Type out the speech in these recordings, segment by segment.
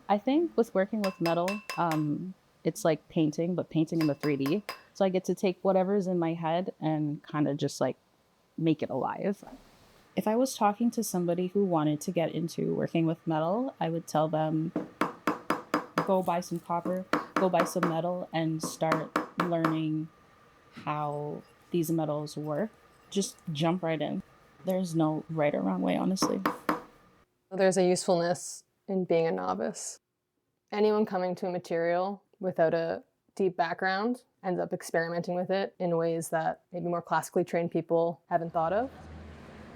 I think with working with metal, it's like painting, but painting in the 3D. So I get to take whatever's in my head and kind of just like make it alive. If I was talking to somebody who wanted to get into working with metal, I would tell them go buy some copper, go buy some metal, and start learning how these metals work. Just jump right in. There's no right or wrong way, honestly. There's a usefulness in being a novice. Anyone coming to a material without a deep background ends up experimenting with it in ways that maybe more classically trained people haven't thought of.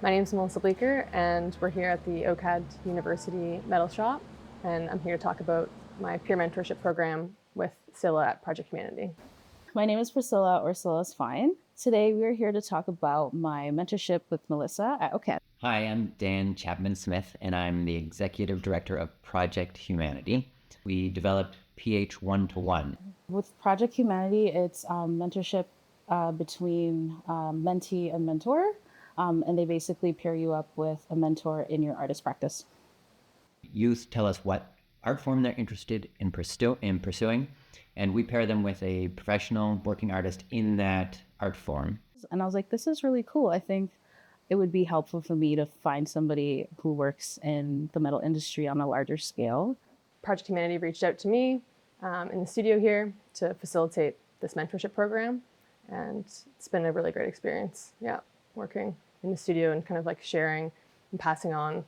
My name is Melissa Bleecker, and we're here at the OCAD University Metal Shop, and I'm here to talk about my peer mentorship program with Priscilla at Project Humanity. My name is Priscilla, or Scylla's fine. Today we are here to talk about my mentorship with Melissa at OCAD. Hi, I'm Dan Chapman-Smith, and I'm the Executive Director of Project Humanity. We developed PH 1-to-1. With Project Humanity, it's mentorship between mentee and mentor, and they basically pair you up with a mentor in your artist practice. Youth tell us what art form they're interested in pursuing, and we pair them with a professional working artist in that art form. And I was like, this is really cool. I think it would be helpful for me to find somebody who works in the metal industry on a larger scale. Project Humanity reached out to me in the studio here to facilitate this mentorship program, and it's been a really great experience. Yeah, working in the studio and kind of like sharing and passing on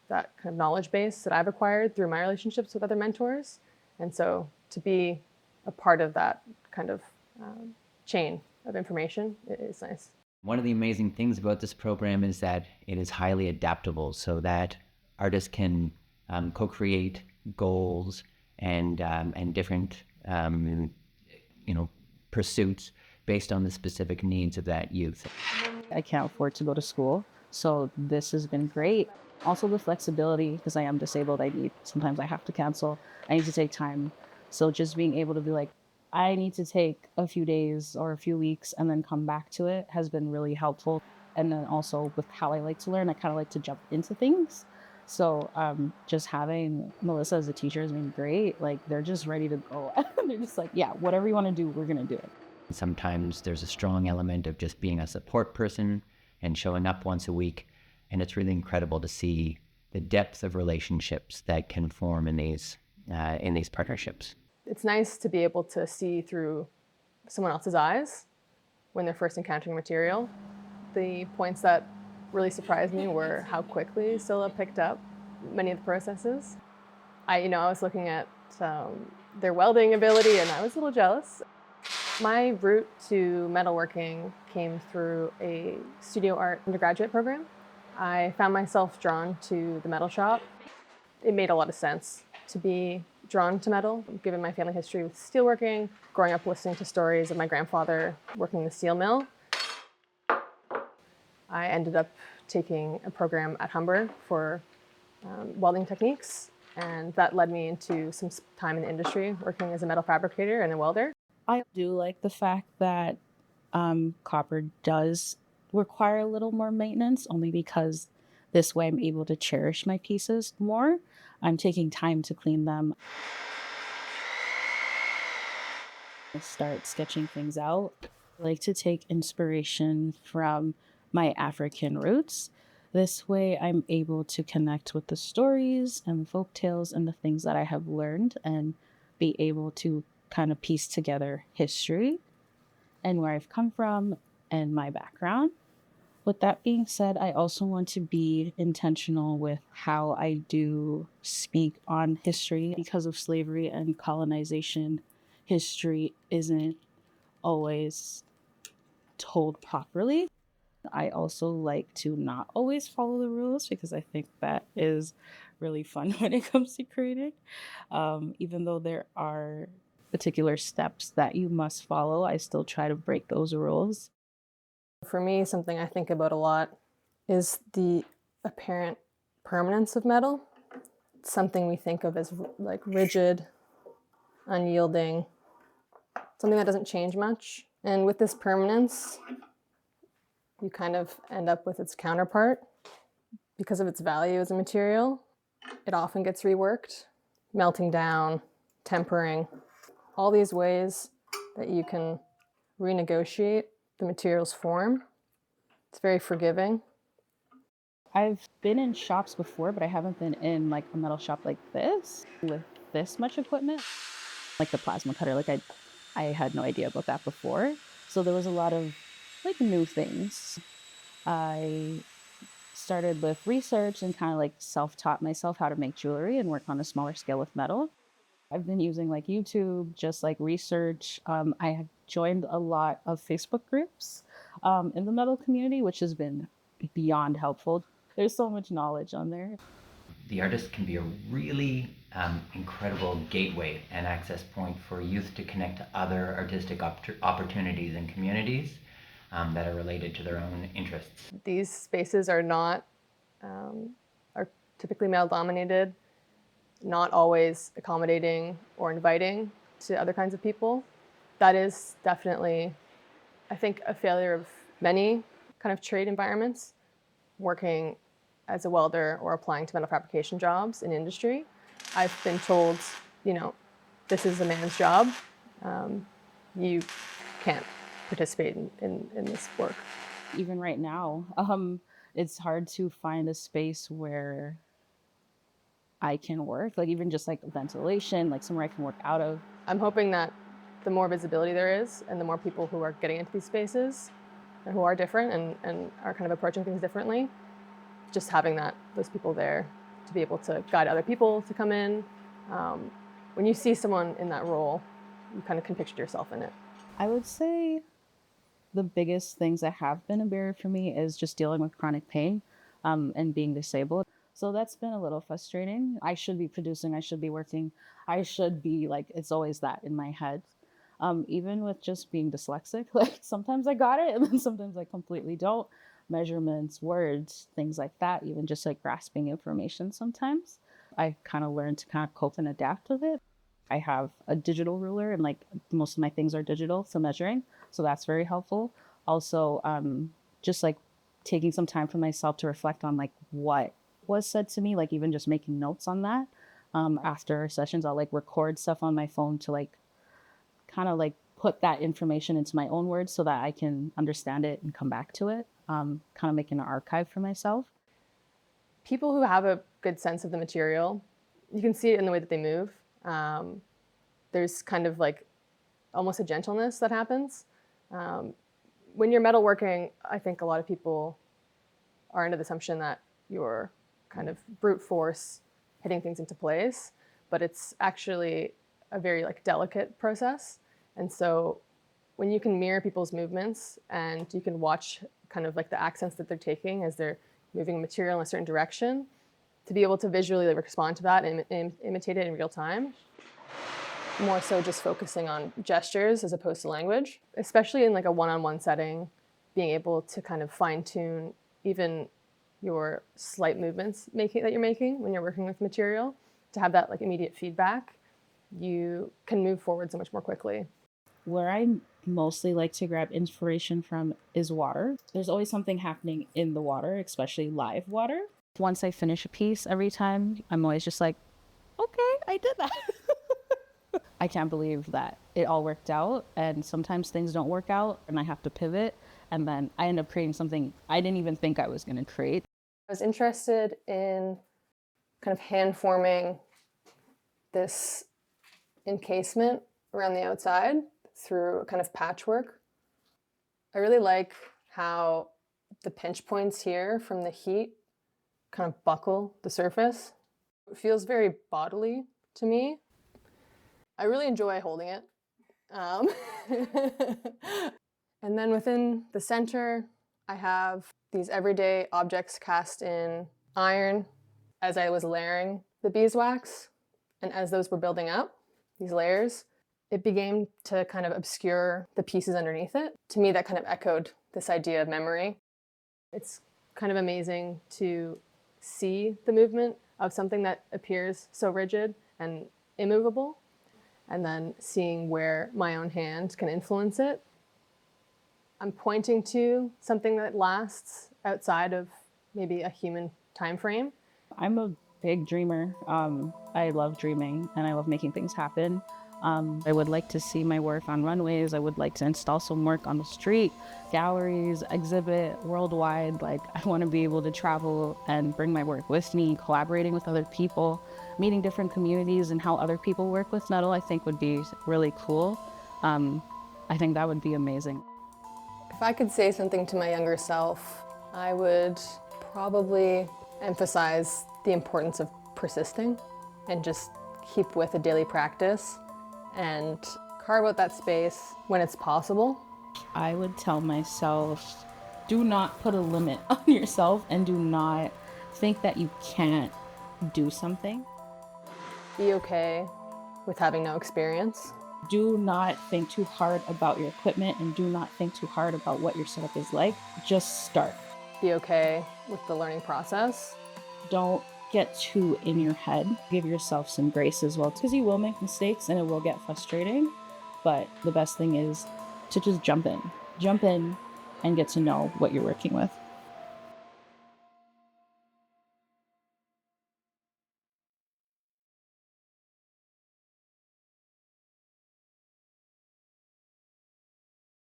that kind of knowledge base that I've acquired through my relationships with other mentors. And so to be a part of that kind of chain of information is nice. One of the amazing things about this program is that it is highly adaptable, so that artists can co-create goals and different pursuits based on the specific needs of that youth. I can't afford to go to school, so this has been great. Also the flexibility, because I am disabled, sometimes I have to cancel. I need to take time. So just being able to be like, I need to take a few days or a few weeks and then come back to it has been really helpful. And then also with how I like to learn, I kind of like to jump into things. So just having Melissa as a teacher has been great. Like they're just ready to go. They're just like, yeah, whatever you want to do, we're going to do it. Sometimes there's a strong element of just being a support person and showing up once a week. And it's really incredible to see the depth of relationships that can form in these partnerships. It's nice to be able to see through someone else's eyes when they're first encountering material. The points that really surprised me were how quickly Scylla picked up many of the processes. I was looking at their welding ability and I was a little jealous. My route to metalworking came through a studio art undergraduate program. I found myself drawn to the metal shop. It made a lot of sense to be drawn to metal, given my family history with steelworking, growing up listening to stories of my grandfather working in the steel mill. I ended up taking a program at Humber for welding techniques, and that led me into some time in the industry, working as a metal fabricator and a welder. I do like the fact that copper does require a little more maintenance, only because this way I'm able to cherish my pieces more. I'm taking time to clean them. I start sketching things out. I like to take inspiration from my African roots. This way I'm able to connect with the stories and folk tales and the things that I have learned and be able to kind of piece together history and where I've come from and my background. With that being said, I also want to be intentional with how I do speak on history. Because of slavery and colonization, history isn't always told properly. I also like to not always follow the rules because I think that is really fun when it comes to creating. Even though there are particular steps that you must follow, I still try to break those rules. For me, something I think about a lot is the apparent permanence of metal. It's something we think of as like rigid, unyielding, something that doesn't change much. And with this permanence, you kind of end up with its counterpart. Because of its value as a material, it often gets reworked. melting down, tempering, all these ways that you can renegotiate the material's form. It's very forgiving. I've been in shops before, but I haven't been in like a metal shop like this with this much equipment. Like the plasma cutter, like I had no idea about that before. So there was a lot of like new things. I started with research and kind of like self-taught myself how to make jewelry and work on a smaller scale with metal. I've been using like YouTube, just like research. I have joined a lot of Facebook groups in the metal community, which has been beyond helpful. There's so much knowledge on there. The artist can be a really incredible gateway and access point for youth to connect to other artistic opportunities and communities that are related to their own interests. These spaces are not, are typically male dominated, not always accommodating or inviting to other kinds of people. That is definitely, I think, a failure of many kind of trade environments. Working as a welder or applying to metal fabrication jobs in industry, I've been told, this is a man's job. You can't participate in this work. Even right now, it's hard to find a space where I can work, like even just like ventilation, like somewhere I can work out of. I'm hoping that the more visibility there is and the more people who are getting into these spaces and who are different and are kind of approaching things differently, just having those people there to be able to guide other people to come in. When you see someone in that role, you kind of can picture yourself in it. I would say the biggest things that have been a barrier for me is just dealing with chronic pain and being disabled. So that's been a little frustrating. I should be producing, I should be working, I should be like, it's always that in my head. Even with just being dyslexic, like sometimes I got it and then sometimes I completely don't. Measurements, words, things like that, even just like grasping information sometimes. I kind of learned to kind of cope and adapt with it. I have a digital ruler and like most of my things are digital, so measuring. So that's very helpful. Also, just like taking some time for myself to reflect on like what was said to me, like even just making notes on that. After sessions, I'll like record stuff on my phone to like kind of like put that information into my own words so that I can understand it and come back to it. Kind of making an archive for myself. People who have a good sense of the material, you can see it in the way that they move. There's kind of like almost a gentleness that happens. When you're metalworking, I think a lot of people are under the assumption that you're kind of brute force hitting things into place, but it's actually a very like delicate process. And so when you can mirror people's movements and you can watch kind of like the accents that they're taking as they're moving material in a certain direction, to be able to visually respond to that and imitate it in real time, more so just focusing on gestures as opposed to language, especially in like a one-on-one setting, being able to kind of fine-tune even your slight movements that you're making when you're working with material, to have that like immediate feedback, you can move forward so much more quickly. Where I mostly like to grab inspiration from is water. There's always something happening in the water, especially live water. Once I finish a piece every time, I'm always just like, okay, I did that. I can't believe that it all worked out. And sometimes things don't work out and I have to pivot. And then I end up creating something I didn't even think I was going to create. I was interested in kind of hand forming this encasement around the outside through kind of patchwork. I really like how the pinch points here from the heat kind of buckle the surface. It feels very bodily to me. I really enjoy holding it. And then within the center, I have these everyday objects cast in iron. As I was layering the beeswax, and as those were building up, these layers, it began to kind of obscure the pieces underneath it. To me, that kind of echoed this idea of memory. It's kind of amazing to see the movement of something that appears so rigid and immovable, and then seeing where my own hand can influence it. I'm pointing to something that lasts outside of maybe a human time frame. I'm a big dreamer. I love dreaming and I love making things happen. I would like to see my work on runways. I would like to install some work on the street, galleries, exhibit worldwide. Like, I want to be able to travel and bring my work with me, collaborating with other people, meeting different communities and how other people work with metal, I think would be really cool. I think that would be amazing. If I could say something to my younger self, I would probably emphasize the importance of persisting and just keep with a daily practice and carve out that space when it's possible. I would tell myself, do not put a limit on yourself and do not think that you can't do something. Be okay with having no experience. Do not think too hard about your equipment and do not think too hard about what your setup is like. Just start. Be okay with the learning process. Don't get too in your head. Give yourself some grace as well, because you will make mistakes and it will get frustrating. But the best thing is to just jump in and get to know what you're working with.